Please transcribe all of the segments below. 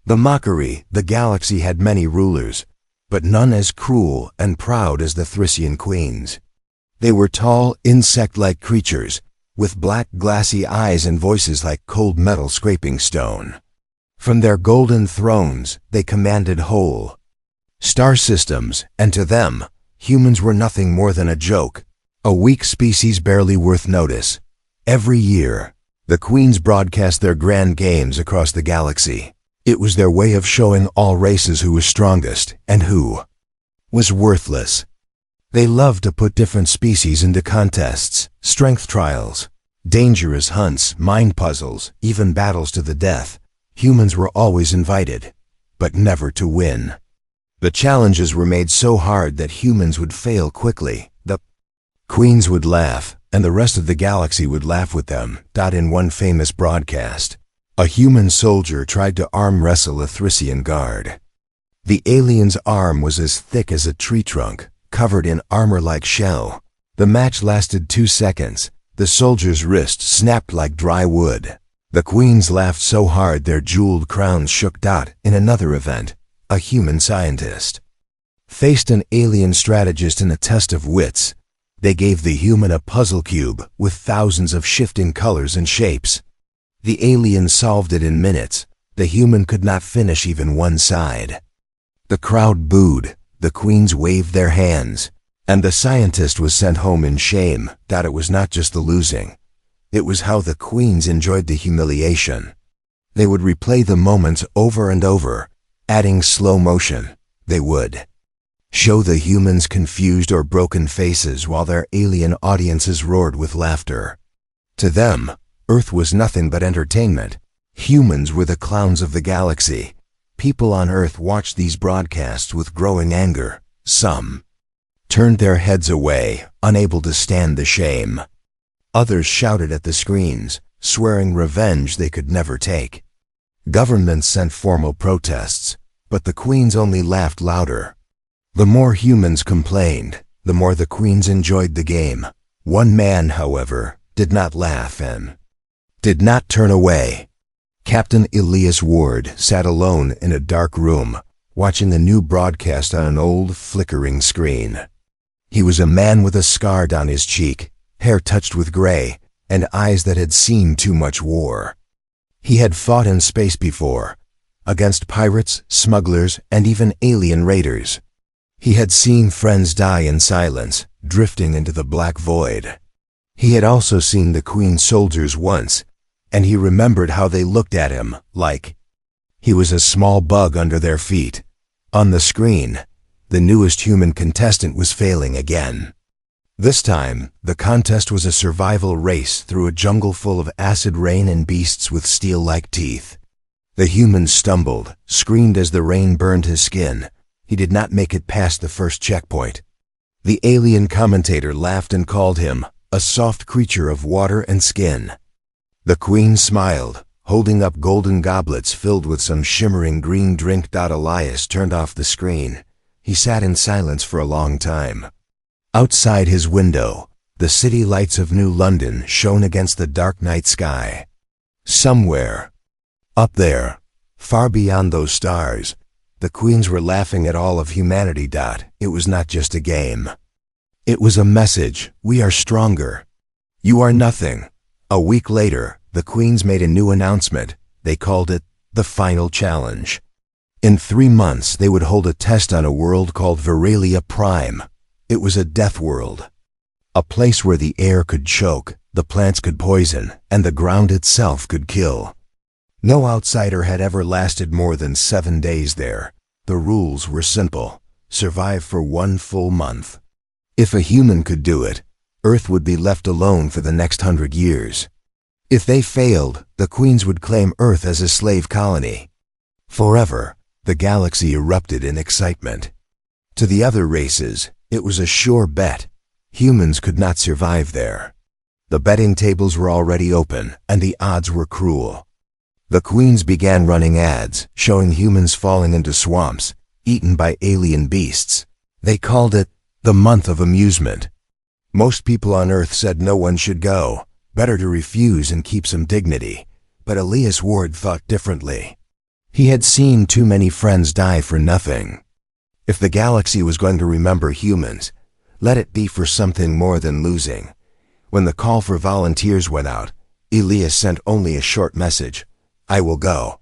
The mockery, the galaxy had many rulers, but none as cruel and proud as the Thrissian queens. They were tall, insect-like creatures, with black glassy eyes and voices like cold metal scraping stone. From their golden thrones, they commanded whole star systems, and to them, humans were nothing more than a joke, a weak species barely worth notice. Every year, the queens broadcast their grand games across the galaxy. It was their way of showing all races who was strongest and who was worthless. They loved to put different species into contests, strength trials, dangerous hunts, mind puzzles, even battles to the death. Humans were always invited, but never to win. The challenges were made so hard that humans would fail quickly. The queens would laugh, and the rest of the galaxy would laugh with them. In one famous broadcast, a human soldier tried to arm wrestle a Thrissian guard. The alien's arm was as thick as a tree trunk, covered in armor-like shell. The match lasted 2 seconds. The soldier's wrist snapped like dry wood. The queens laughed so hard their jeweled crowns shook. In another event, a human scientist faced an alien strategist in a test of wits. They gave the human a puzzle cube with thousands of shifting colors and shapes. The alien solved it in minutes. The human could not finish even one side. The crowd booed, the queens waved their hands, and the scientist was sent home in shame. It was not just the losing. It was how the queens enjoyed the humiliation. They would replay the moments over and over, adding slow motion. They would show the humans confused or broken faces while their alien audiences roared with laughter. To them, Earth was nothing but entertainment. Humans were the clowns of the galaxy. People on Earth watched these broadcasts with growing anger. Some turned their heads away, unable to stand the shame. Others shouted at the screens, swearing revenge they could never take. Governments sent formal protests, but the queens only laughed louder. The more humans complained, the more the queens enjoyed the game. One man, however, did not laugh and did not turn away. Captain Elias Ward sat alone in a dark room, watching a new broadcast on an old, flickering screen. He was a man with a scar down his cheek, hair touched with gray, and eyes that had seen too much war. He had fought in space before, against pirates, smugglers, and even alien raiders. He had seen friends die in silence, drifting into the black void. He had also seen the Queen soldiers once, and he remembered how they looked at him, like he was a small bug under their feet. On the screen, the newest human contestant was failing again. This time, the contest was a survival race through a jungle full of acid rain and beasts with steel-like teeth. The human stumbled, screamed as the rain burned his skin. He did not make it past the first checkpoint. The alien commentator laughed and called him a soft creature of water and skin. The Queen smiled, holding up golden goblets filled with some shimmering green drink. Elias turned off the screen. He sat in silence for a long time. Outside his window, the city lights of New London shone against the dark night sky. Somewhere, up there, far beyond those stars, the queens were laughing at all of humanity. It was not just a game. It was a message. We are stronger. You are nothing. A week later, the queens made a new announcement. They called it the final challenge. In 3 months, they would hold a test on a world called Veralia Prime. It was a death world. A place where the air could choke, the plants could poison, and the ground itself could kill. No outsider had ever lasted more than 7 days there. The rules were simple. Survive for 1 full month. If a human could do it, Earth would be left alone for the next 100 years. If they failed, the queens would claim Earth as a slave colony. Forever, the galaxy erupted in excitement. To the other races, it was a sure bet. Humans could not survive there. The betting tables were already open, and the odds were cruel. The queens began running ads, showing humans falling into swamps, eaten by alien beasts. They called it the month of amusement. Most people on Earth said no one should go. Better to refuse and keep some dignity. But Elias Ward thought differently. He had seen too many friends die for nothing. If the galaxy was going to remember humans, let it be for something more than losing. When the call for volunteers went out, Elias sent only a short message: "I will go."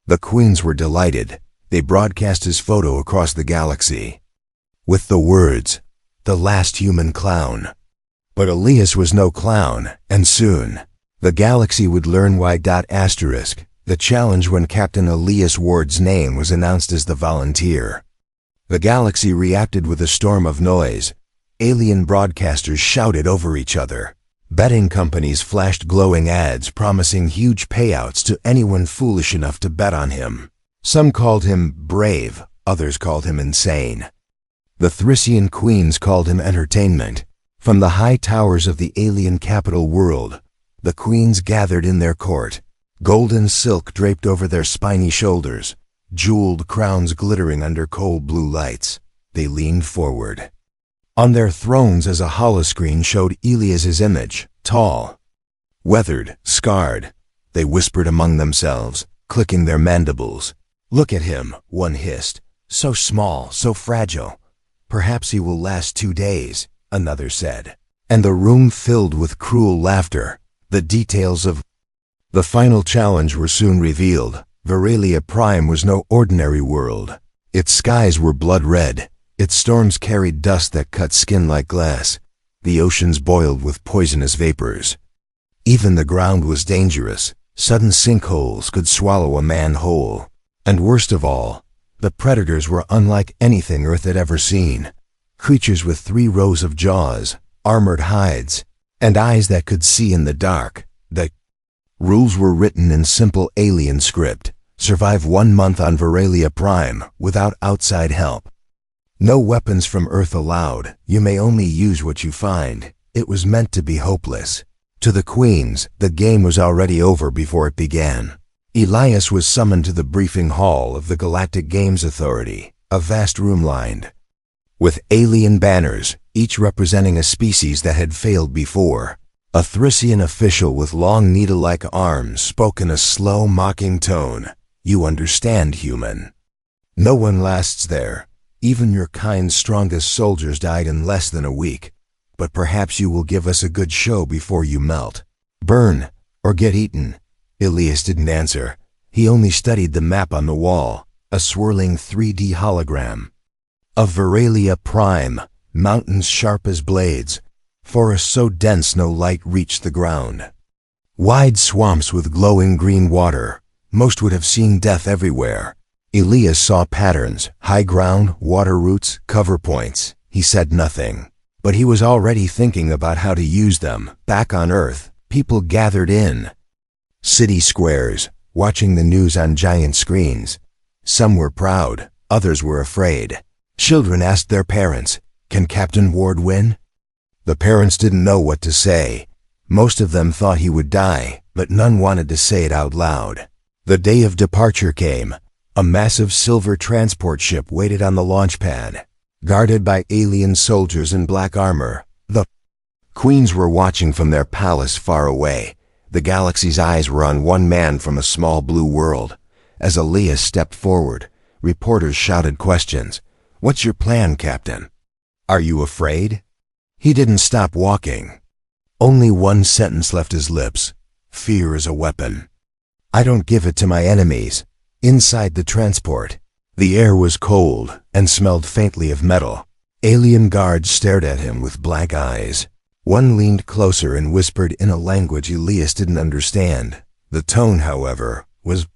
The queens were delighted. They broadcast his photo across the galaxy with the words, "The last human clown." But Elias was no clown, and soon the galaxy would learn why. The challenge when Captain Elias Ward's name was announced as the volunteer. The galaxy reacted with a storm of noise. Alien broadcasters shouted over each other. Betting companies flashed glowing ads promising huge payouts to anyone foolish enough to bet on him. Some called him brave, others called him insane. The Thrissian queens called him entertainment. From the high towers of the alien capital world, the queens gathered in their court. Golden silk draped over their spiny shoulders, jeweled crowns glittering under cold blue lights. They leaned forward. On their thrones, as a holoscreen showed Elias's image, tall, weathered, scarred. They whispered among themselves, clicking their mandibles. "Look at him," one hissed. "So small, so fragile. Perhaps he will last 2 days," another said. And the room filled with cruel laughter. The details of the final challenge were soon revealed. Veralia Prime was no ordinary world. Its skies were blood red. Its storms carried dust that cut skin like glass. The oceans boiled with poisonous vapors. Even the ground was dangerous. Sudden sinkholes could swallow a man whole. And worst of all, the predators were unlike anything Earth had ever seen. Creatures with 3 rows of jaws, armored hides, and eyes that could see in the dark. The rules were written in simple alien script. Survive 1 month on Veralia Prime without outside help. No weapons from Earth allowed. You may only use what you find. It was meant to be hopeless. To the queens, the game was already over before it began. Elias was summoned to the briefing hall of the Galactic Games Authority, a vast room lined with alien banners, each representing a species that had failed before. A Thrissian official with long needle-like arms spoke in a slow, mocking tone. "You understand, human. No one lasts there. Even your kind's strongest soldiers died in less than a week. But perhaps you will give us a good show before you melt. Burn, or get eaten." Elias didn't answer. He only studied the map on the wall, a swirling 3D hologram of Veralia Prime, mountains sharp as blades, forests so dense no light reached the ground. Wide swamps with glowing green water. Most would have seen death everywhere. Elias saw patterns, high ground, water roots, cover points. He said nothing. But he was already thinking about how to use them. Back on Earth, people gathered in city squares, watching the news on giant screens. Some were proud, others were afraid. Children asked their parents, "Can Captain Ward win?" The parents didn't know what to say. Most of them thought he would die, but none wanted to say it out loud. The day of departure came. A massive silver transport ship waited on the launch pad, guarded by alien soldiers in black armor. The queens were watching from their palace far away. The galaxy's eyes were on one man from a small blue world. As Elias stepped forward, reporters shouted questions. "What's your plan, Captain? Are you afraid?" He didn't stop walking. Only one sentence left his lips. "Fear is a weapon. I don't give it to my enemies." Inside the transport, the air was cold and smelled faintly of metal. Alien guards stared at him with black eyes. One leaned closer and whispered in a language Elias didn't understand. The tone, however, was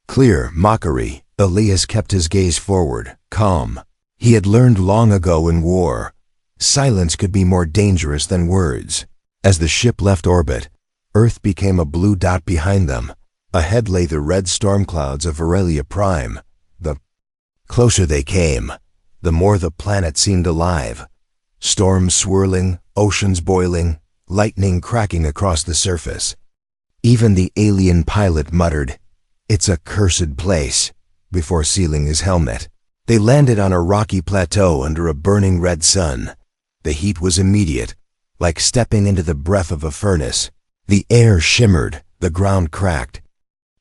clear mockery. Elias kept his gaze forward, calm. He had learned long ago in war, silence could be more dangerous than words. As the ship left orbit, Earth became a blue dot behind them. Ahead lay the red storm clouds of Veralia Prime. The closer they came, the more the planet seemed alive. Storms swirling, oceans boiling, lightning cracking across the surface. Even the alien pilot muttered, "It's a cursed place," before sealing his helmet. They landed on a rocky plateau under a burning red sun. The heat was immediate, like stepping into the breath of a furnace. The air shimmered, the ground cracked.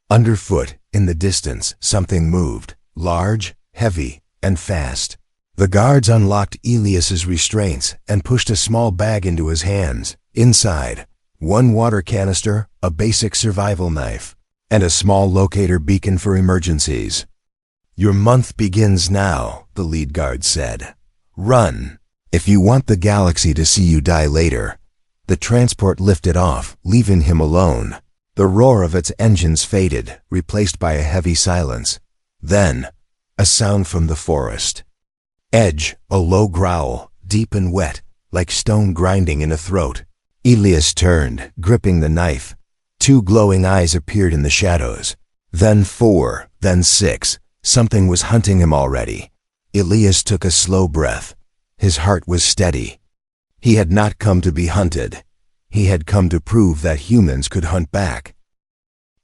Underfoot, In the distance, something moved, large, heavy, and fast. The guards unlocked Elias's restraints and pushed a small bag into his hands. Inside, one water canister, a basic survival knife, and a small locator beacon for emergencies. "Your month begins now," the lead guard said. "Run, if you want the galaxy to see you die later." The transport lifted off, leaving him alone. The roar of its engines faded, replaced by a heavy silence. Then, a sound from the forest. Edge, a low growl, deep and wet, like stone grinding in a throat. Elias turned, gripping the knife. 2 glowing eyes appeared in the shadows. Then 4, then 6. Something was hunting him already. Elias took a slow breath. His heart was steady. He had not come to be hunted. He had come to prove that humans could hunt back.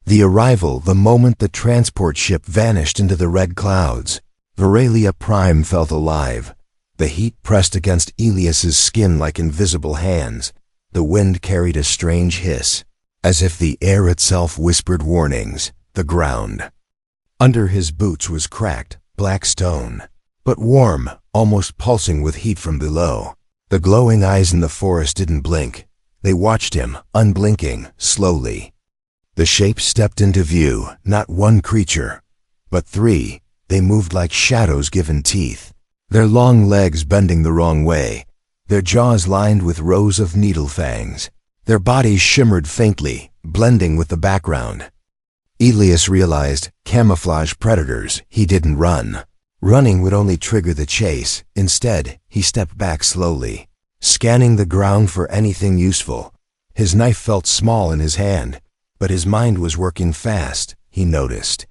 The arrival, the moment the transport ship vanished into the red clouds. Veralia Prime felt alive. The heat pressed against Elias's skin like invisible hands. The wind carried a strange hiss, as if the air itself whispered warnings. The ground under his boots was cracked, black stone, but warm, almost pulsing with heat from below. The glowing eyes in the forest didn't blink. They watched him, unblinking, slowly. The shapes stepped into view, not one creature, but 3. They moved like shadows given teeth, their long legs bending the wrong way, their jaws lined with rows of needle fangs. Their bodies shimmered faintly, blending with the background. Elias realized, camouflage predators. He didn't run. Running would only trigger the chase. Instead, he stepped back slowly, scanning the ground for anything useful. His knife felt small in his hand, but his mind was working fast, he noticed.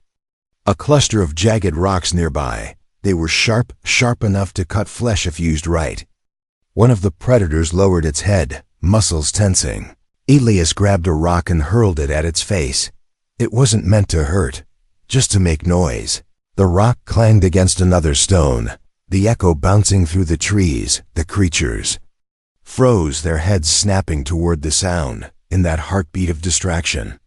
A cluster of jagged rocks nearby. They were sharp enough to cut flesh if used right. One of the predators lowered its head, muscles tensing. Elias grabbed a rock and hurled it at its face. It wasn't meant to hurt, just to make noise. The rock clanged against another stone, the echo bouncing through the trees. The creatures froze, their heads snapping toward the sound, in that heartbeat of distraction.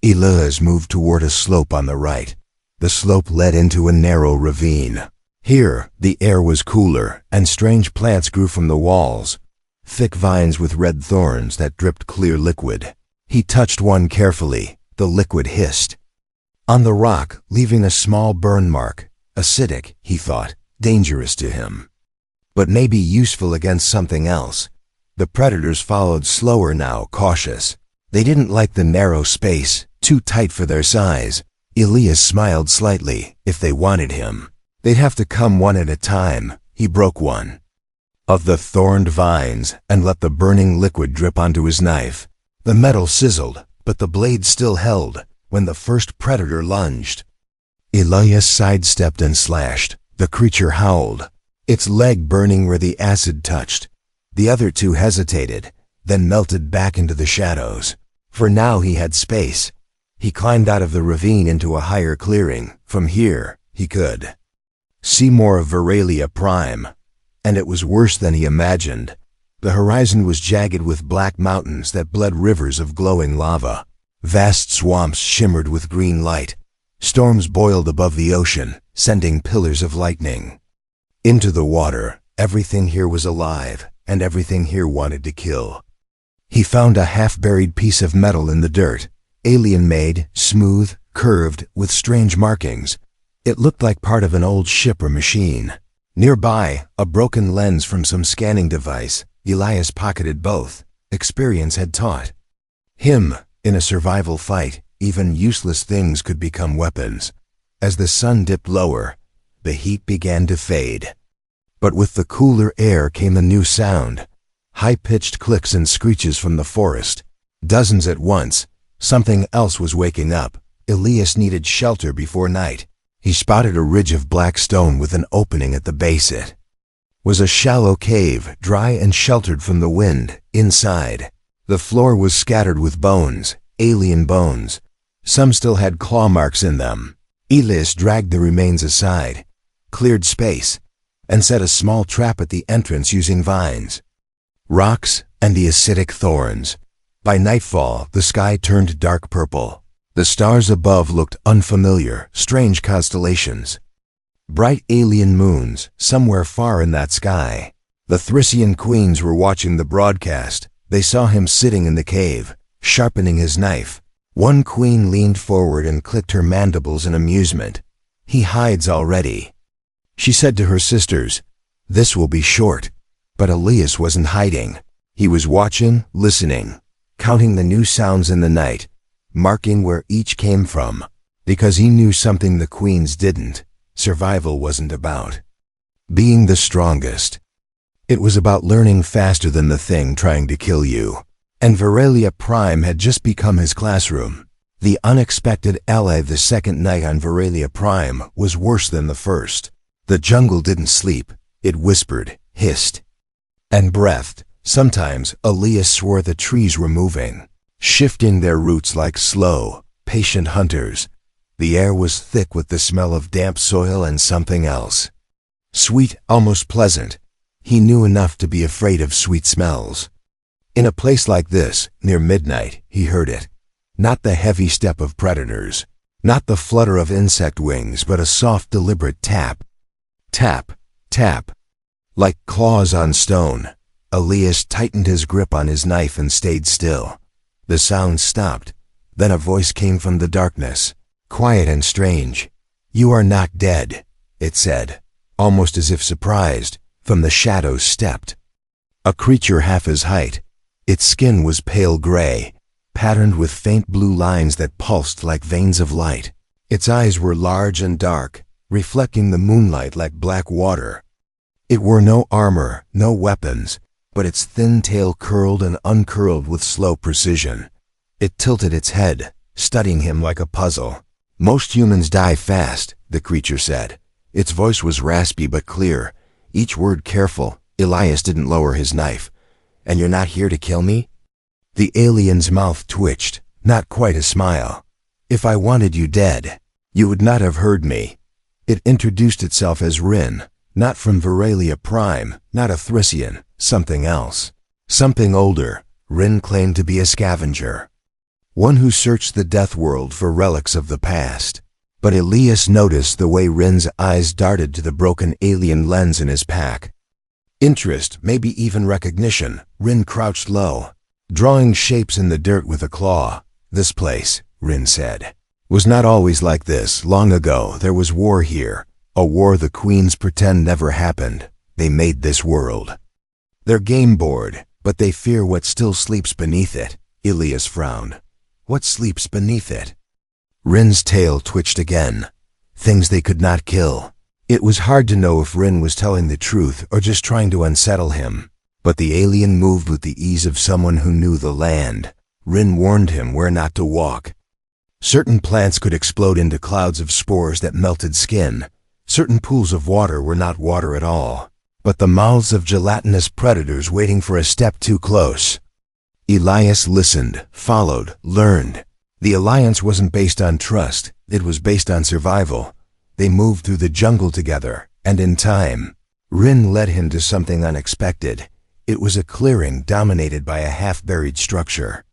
Elias moved toward a slope on the right. The slope led into a narrow ravine. Here, the air was cooler, and strange plants grew from the walls, thick vines with red thorns that dripped clear liquid. He touched one carefully. The liquid hissed on the rock, leaving a small burn mark. Acidic, he thought, dangerous to him, but maybe useful against something else. The predators followed slower now, cautious. They didn't like the narrow space, too tight for their size. Elias smiled slightly. If they wanted him, they'd have to come one at a time. He broke one of the thorned vines and let the burning liquid drip onto his knife. The metal sizzled, but the blade still held when the first predator lunged. Elias sidestepped and slashed. The creature howled, its leg burning where the acid touched. The other 2 hesitated, then melted back into the shadows. For now he had space. He climbed out of the ravine into a higher clearing. From here, he could see more of Veralia Prime. And it was worse than he imagined. The horizon was jagged with black mountains that bled rivers of glowing lava. Vast swamps shimmered with green light. Storms boiled above the ocean, sending pillars of lightning into the water. Everything here was alive, and everything here wanted to kill. He found a half-buried piece of metal in the dirt, alien-made, smooth, curved, with strange markings. It looked like part of an old ship or machine. Nearby, a broken lens from some scanning device. Elias pocketed both. Experience had taught him, in a survival fight, even useless things could become weapons. As the sun dipped lower, the heat began to fade. But with the cooler air came a new sound. High-pitched clicks and screeches from the forest. Dozens at once. Something else was waking up. Elias needed shelter before night. He spotted a ridge of black stone with an opening at the base. It was a shallow cave, dry and sheltered from the wind. Inside, the floor was scattered with bones, alien bones. Some still had claw marks in them. Elias dragged the remains aside, cleared space, and set a small trap at the entrance using vines, rocks, and the acidic thorns. By nightfall, the sky turned dark purple. The stars above looked unfamiliar, strange constellations. Bright alien moons, somewhere far in that sky. The Thrissian queens were watching the broadcast. They saw him sitting in the cave, sharpening his knife. One queen leaned forward and clicked her mandibles in amusement. "He hides already," she said to her sisters. "This will be short." But Elias wasn't hiding. He was watching, listening, counting the new sounds in the night, marking where each came from, because he knew something the queens didn't. Survival wasn't about being the strongest. It was about learning faster than the thing trying to kill you. And Veralia Prime had just become his classroom. The unexpected ally the second night on Veralia Prime was worse than the first. The jungle didn't sleep. It whispered, hissed, and breathed. Sometimes Elias swore the trees were moving, shifting their roots like slow, patient hunters. The air was thick with the smell of damp soil and something else. Sweet, almost pleasant. He knew enough to be afraid of sweet smells. In a place like this, near midnight, he heard it. Not the heavy step of predators, not the flutter of insect wings, but a soft, deliberate tap. Tap, tap. Like claws on stone. Elias tightened his grip on his knife and stayed still. The sound stopped. Then a voice came from the darkness, quiet and strange. "You are not dead," it said, almost as if surprised. From the shadows stepped a creature half his height. Its skin was pale gray, patterned with faint blue lines that pulsed like veins of light. Its eyes were large and dark, reflecting the moonlight like black water. It wore no armor, no weapons, but its thin tail curled and uncurled with slow precision. It tilted its head, studying him like a puzzle. "Most humans die fast," the creature said. Its voice was raspy but clear, each word careful. Elias didn't lower his knife. "And you're not here to kill me?" The alien's mouth twitched, not quite a smile. "If I wanted you dead, you would not have heard me." It introduced itself as Rin, not from Veralia Prime, not a Thrissian, something else. Something older. Rin claimed to be a scavenger, one who searched the death world for relics of the past. But Elias noticed the way Rin's eyes darted to the broken alien lens in his pack. Interest, maybe even recognition. Rin crouched low, drawing shapes in the dirt with a claw. "This place," Rin said, "was not always like this. Long ago, there was war here. A war the queens pretend never happened. They made this world their game board, but they fear what still sleeps beneath it." Elias frowned. "What sleeps beneath it?" Rin's tail twitched again. Things they could not kill. It was hard to know if Rin was telling the truth or just trying to unsettle him. But the alien moved with the ease of someone who knew the land. Rin warned him where not to walk. Certain plants could explode into clouds of spores that melted skin. Certain pools of water were not water at all, but the mouths of gelatinous predators waiting for a step too close. Elias listened, followed, learned. The alliance wasn't based on trust, it was based on survival. They moved through the jungle together, and in time, Rin led him to something unexpected. It was a clearing dominated by a half-buried structure.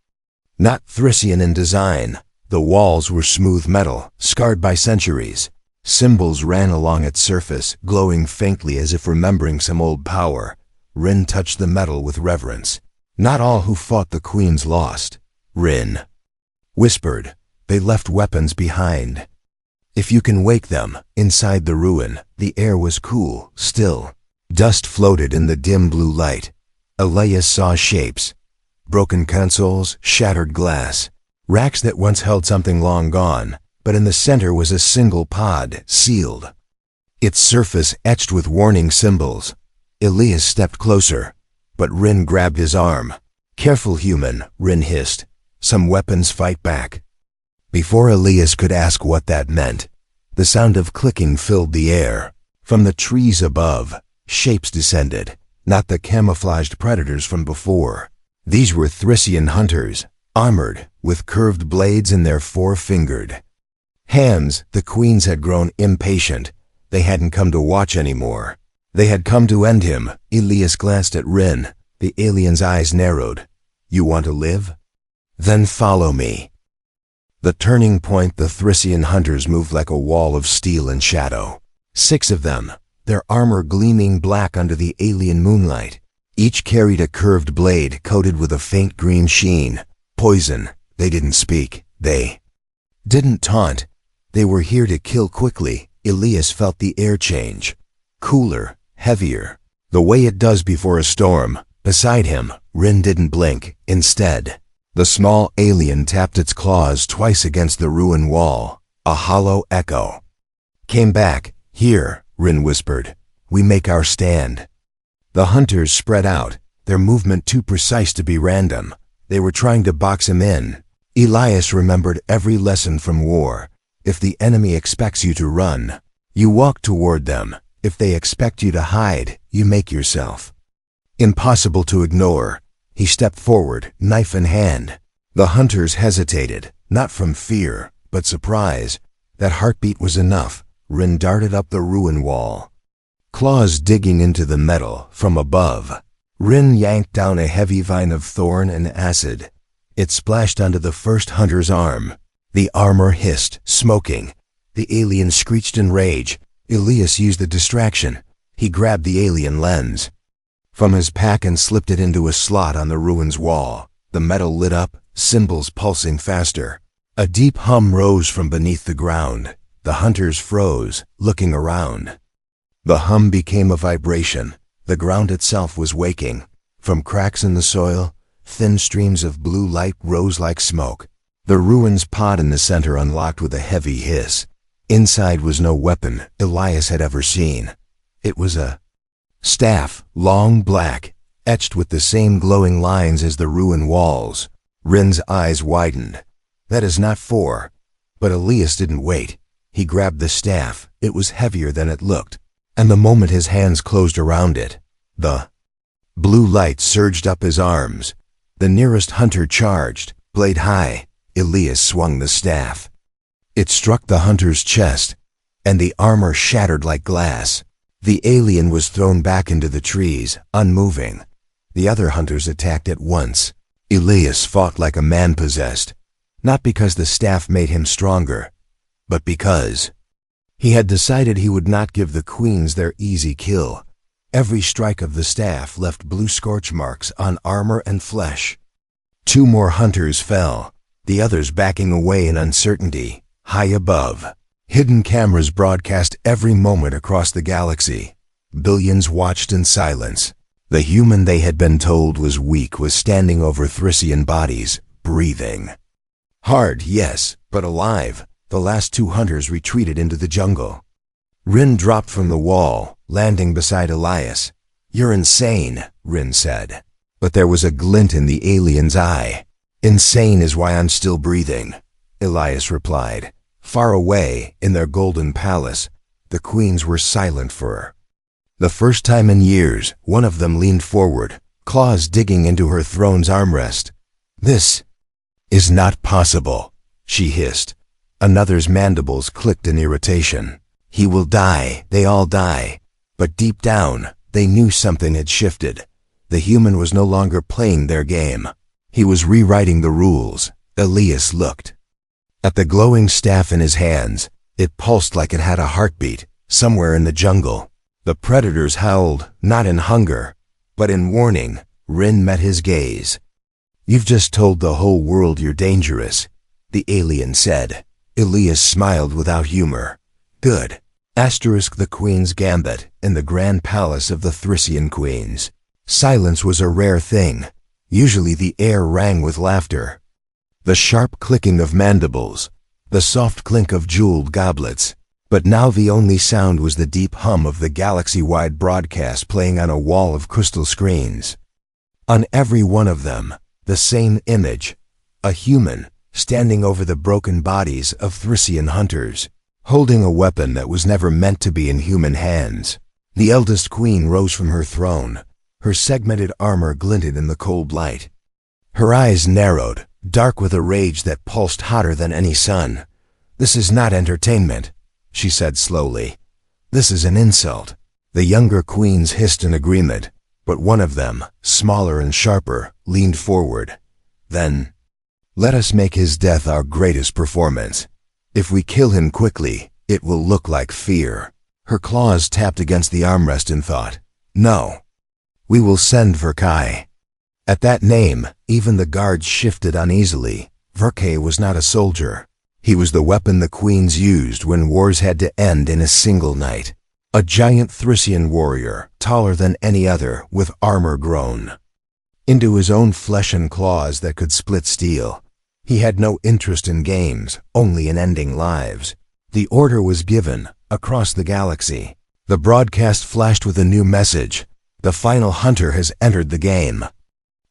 Not Thrissian in design. The walls were smooth metal, scarred by centuries. Symbols ran along its surface, glowing faintly as if remembering some old power. Rin touched the metal with reverence. "Not all who fought the queens lost," Rin whispered. "They left weapons behind. If you can wake them." Inside the ruin, the air was cool, still. Dust floated in the dim blue light. Elias saw shapes. Broken consoles, shattered glass. Racks that once held something long gone, but in the center was a single pod, sealed. Its surface etched with warning symbols. Elias stepped closer, but Rin grabbed his arm. "Careful, human," Rin hissed. "Some weapons fight back." Before Elias could ask what that meant, the sound of clicking filled the air. From the trees above, shapes descended, not the camouflaged predators from before. These were Thrissian hunters, armored, with curved blades in their four-fingered hands. The queens had grown impatient. They hadn't come to watch anymore. They had come to end him. Elias glanced at Rin. The alien's eyes narrowed. "You want to live? Then follow me." The turning point, the Thrissian hunters moved like a wall of steel and shadow. 6 of them, their armor gleaming black under the alien moonlight. Each carried a curved blade coated with a faint green sheen. Poison. They didn't speak. They didn't taunt. They were here to kill quickly. Elias felt the air change. Cooler, heavier, the way it does before a storm. Beside him, Rin didn't blink. Instead, the small alien tapped its claws twice against the ruin wall. A hollow echo came back. Here, Rin whispered. We make our stand. The hunters spread out, their movement too precise to be random. They were trying to box him in. Elias remembered every lesson from war. If the enemy expects you to run, you walk toward them. If they expect you to hide, you make yourself impossible to ignore. He stepped forward, knife in hand. The hunters hesitated, not from fear, but surprise. That heartbeat was enough. Rin darted up the ruin wall, claws digging into the metal from above. Rin yanked down a heavy vine of thorn and acid. It splashed onto the first hunter's arm. The armor hissed, smoking. The alien screeched in rage. Elias used the distraction. He grabbed the alien lens from his pack and slipped it into a slot on the ruin's wall. The metal lit up, symbols pulsing faster. A deep hum rose from beneath the ground. The hunters froze, looking around. The hum became a vibration. The ground itself was waking. From cracks in the soil, thin streams of blue light rose like smoke. The ruin's pod in the center unlocked with a heavy hiss. Inside was no weapon Elias had ever seen. It was a staff, long black, etched with the same glowing lines as the ruin walls. Rin's eyes widened. That is not for. But Elias didn't wait. He grabbed the staff. It was heavier than it looked. And the moment his hands closed around it, the blue light surged up his arms. The nearest hunter charged, blade high. Elias swung the staff. It struck the hunter's chest, and the armor shattered like glass. The alien was thrown back into the trees, unmoving. The other hunters attacked at once. Elias fought like a man possessed, not because the staff made him stronger, but because he had decided he would not give the queens their easy kill. Every strike of the staff left blue scorch marks on armor and flesh. 2 more hunters fell, the others backing away in uncertainty. High above, hidden cameras broadcast every moment across the galaxy. Billions watched in silence. The human they had been told was weak was standing over Thrissian bodies, breathing. Hard, yes, but alive. The last 2 hunters retreated into the jungle. Rin dropped from the wall, landing beside Elias. You're insane, Rin said. But there was a glint in the alien's eye. Insane is why I'm still breathing, Elias replied. Far away, in their golden palace, the queens were silent for the first time in years. One of them leaned forward, claws digging into her throne's armrest. This is not possible, she hissed. Another's mandibles clicked in irritation. He will die, they all die. But deep down, they knew something had shifted. The human was no longer playing their game. He was rewriting the rules. Elias looked at the glowing staff in his hands. It pulsed like it had a heartbeat. Somewhere in the jungle, the predators howled, not in hunger, but in warning. Rin met his gaze. You've just told the whole world you're dangerous, the alien said. Elias smiled without humor. Good. The Queen's Gambit in the grand palace of the Thrissian queens. Silence was a rare thing. Usually the air rang with laughter. The sharp clicking of mandibles, the soft clink of jeweled goblets. But now the only sound was the deep hum of the galaxy-wide broadcast playing on a wall of crystal screens. On every one of them, the same image, a human, standing over the broken bodies of Thrissian hunters, holding a weapon that was never meant to be in human hands. The eldest queen rose from her throne. Her segmented armor glinted in the cold light. Her eyes narrowed, dark with a rage that pulsed hotter than any sun. This is not entertainment, she said slowly. This is an insult. The younger queens hissed in agreement, but one of them, smaller and sharper, leaned forward. Then, Let us make his death our greatest performance. If we kill him quickly, it will look like fear. Her claws tapped against the armrest in thought. No. We will send Verkai. At that name, even the guards shifted uneasily. Verkai was not a soldier. He was the weapon the queens used when wars had to end in a single night. A giant Thrissian warrior, taller than any other, with armor grown into his own flesh and claws that could split steel. He had no interest in games, only in ending lives. The order was given, across the galaxy. The broadcast flashed with a new message. The final hunter has entered the game.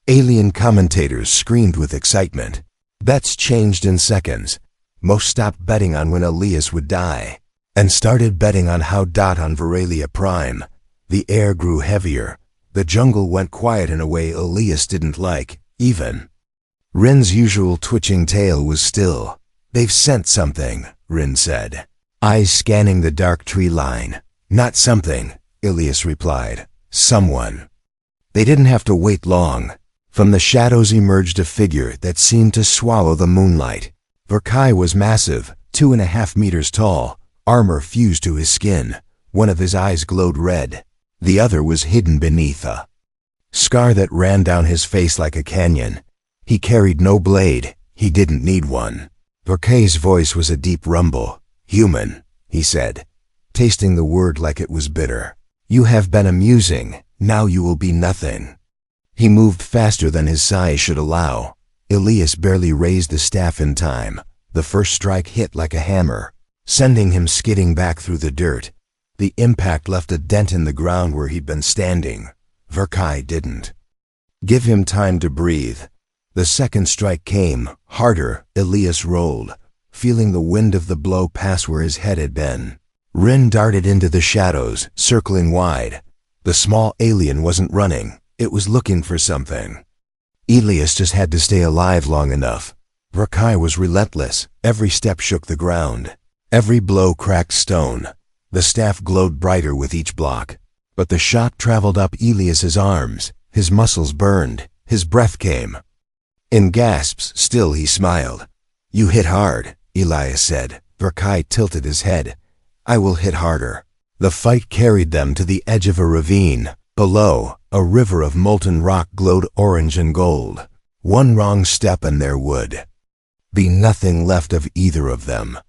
Alien commentators screamed with excitement. Bets changed in seconds. Most stopped betting on when Elias would die, and started betting on how on Veralia Prime. The air grew heavier. The jungle went quiet in a way Elias didn't like, even. Rin's usual twitching tail was still. They've sent something, Rin said, eyes scanning the dark tree line. Not something, Elias replied. Someone. They didn't have to wait long. From the shadows emerged a figure that seemed to swallow the moonlight. Verkai was massive, 2.5 meters tall, armor fused to his skin. One of his eyes glowed red. The other was hidden beneath a scar that ran down his face like a canyon. He carried no blade. He didn't need one. Verkai's voice was a deep rumble. Human, he said, tasting the word like it was bitter. You have been amusing. Now you will be nothing. He moved faster than his size should allow. Elias barely raised the staff in time. The first strike hit like a hammer, sending him skidding back through the dirt. The impact left a dent in the ground where he'd been standing. Verkai didn't give him time to breathe. The second strike came, harder. Elias rolled, feeling the wind of the blow pass where his head had been. Rin darted into the shadows, circling wide. The small alien wasn't running. It was looking for something. Elias just had to stay alive long enough. Verkai was relentless. Every step shook the ground. Every blow cracked stone. The staff glowed brighter with each block. But the shock traveled up Elias's arms. His muscles burned. His breath came. In gasps, still he smiled. You hit hard, Elias said. Verkai tilted his head. I will hit harder. The fight carried them to the edge of a ravine. Below, a river of molten rock glowed orange and gold. One wrong step and there would be nothing left of either of them.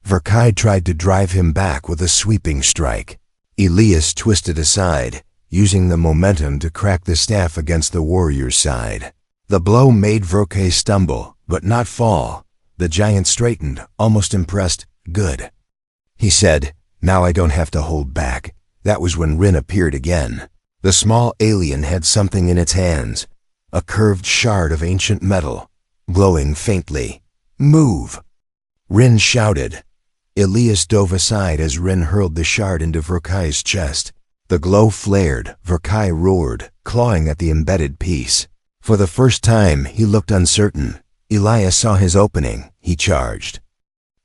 Verkai tried to drive him back with a sweeping strike. Elias twisted aside, using the momentum to crack the staff against the warrior's side. The blow made Verkai stumble, but not fall. The giant straightened, almost impressed. Good, he said. Now I don't have to hold back. That was when Rin appeared again. The small alien had something in its hands, a curved shard of ancient metal, glowing faintly. Move! Rin shouted. Elias dove aside as Rin hurled the shard into Verkai's chest. The glow flared. Verkai roared, clawing at the embedded piece. For the first time, he looked uncertain. Elias saw his opening. He charged,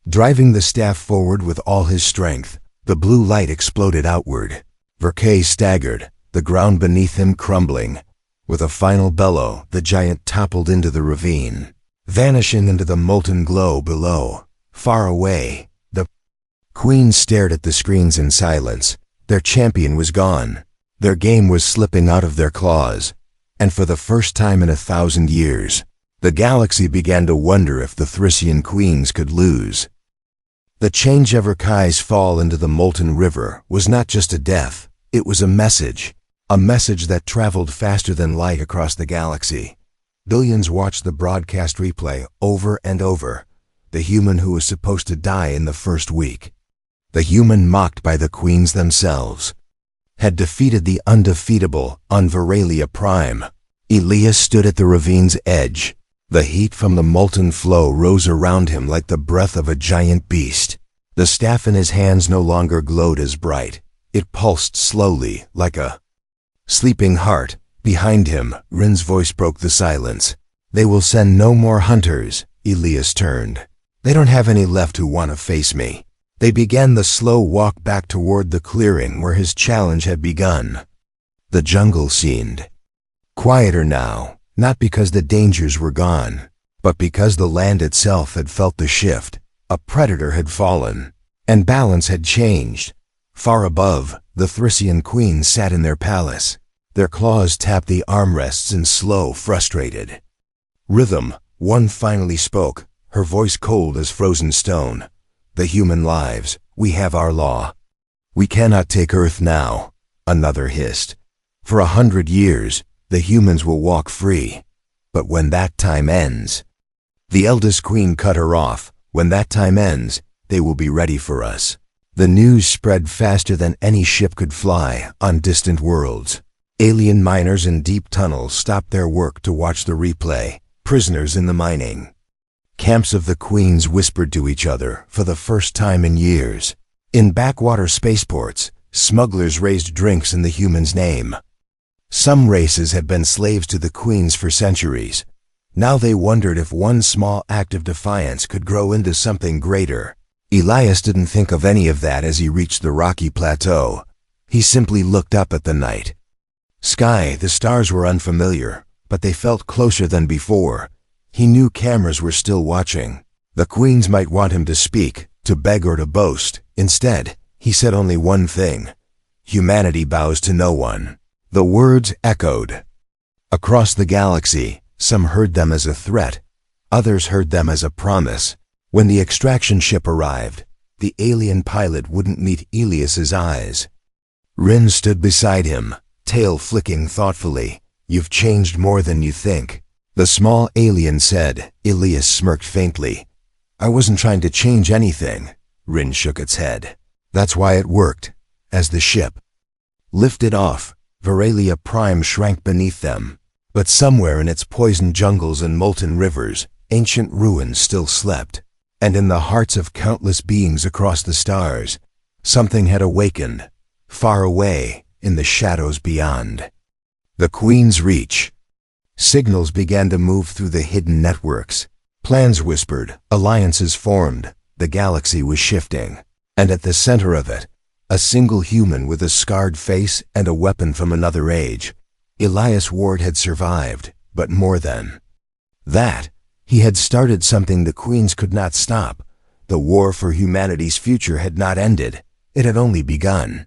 driving the staff forward with all his strength. The blue light exploded outward. Verkai staggered, the ground beneath him crumbling. With a final bellow, the giant toppled into the ravine, vanishing into the molten glow below. Far away, the queens stared at the screens in silence. Their champion was gone. Their game was slipping out of their claws. And for the first time in 1,000 years, the galaxy began to wonder if the Thrissian queens could lose. The change of Verkai's fall into the molten river was not just a death, it was a message that traveled faster than light across the galaxy. Billions watched the broadcast replay over and over. The human who was supposed to die in the first week, the human mocked by the queens themselves, had defeated the undefeatable on Veralia Prime. Elias stood at the ravine's edge. The heat from the molten flow rose around him like the breath of a giant beast. The staff in his hands no longer glowed as bright. It pulsed slowly, like a sleeping heart. Behind him, Rin's voice broke the silence. They will send no more hunters. Elias turned. They don't have any left who want to face me. They began the slow walk back toward the clearing where his challenge had begun. The jungle seemed quieter now, not because the dangers were gone, but But because the land itself had felt the shift, a predator had fallen, and balance had changed. Far above, the Thrissian queens sat in their palace. Their claws tapped the armrests in slow, frustrated rhythm. One finally spoke, her voice cold as frozen stone. "The human lives, we have our law. We cannot take Earth now," another hissed. "For 100 years, the humans will walk free. But when that time ends..." The eldest queen cut her off. "When that time ends, they will be ready for us." The news spread faster than any ship could fly on distant worlds. Alien miners in deep tunnels stopped their work to watch the replay. Prisoners in the mining camps of the queens whispered to each other for the first time in years. In backwater spaceports, smugglers raised drinks in the humans' name. Some races had been slaves to the queens for centuries. Now they wondered if one small act of defiance could grow into something greater. Elias didn't think of any of that as he reached the rocky plateau. He simply looked up at the night sky. The stars were unfamiliar, but they felt closer than before. He knew cameras were still watching. The queens might want him to speak, to beg or to boast. Instead, he said only one thing: "Humanity bows to no one." The words echoed across the galaxy. Some heard them as a threat. Others heard them as a promise. When the extraction ship arrived, the alien pilot wouldn't meet Elias's eyes. Rin stood beside him, tail flicking thoughtfully. "You've changed more than you think," the small alien said. Elias smirked faintly. "I wasn't trying to change anything." Rin shook its head. "That's why it worked." As the ship lifted off, Veralia Prime shrank beneath them. But somewhere in its poisoned jungles and molten rivers, ancient ruins still slept. And in the hearts of countless beings across the stars, something had awakened, far away in the shadows beyond. The Queen's reach. Signals began to move through the hidden networks. Plans whispered, alliances formed. The galaxy was shifting. And at the center of it, a single human with a scarred face and a weapon from another age. Elias Ward had survived, but more than that, he had started something the Queens could not stop. The war for humanity's future had not ended. It had only begun.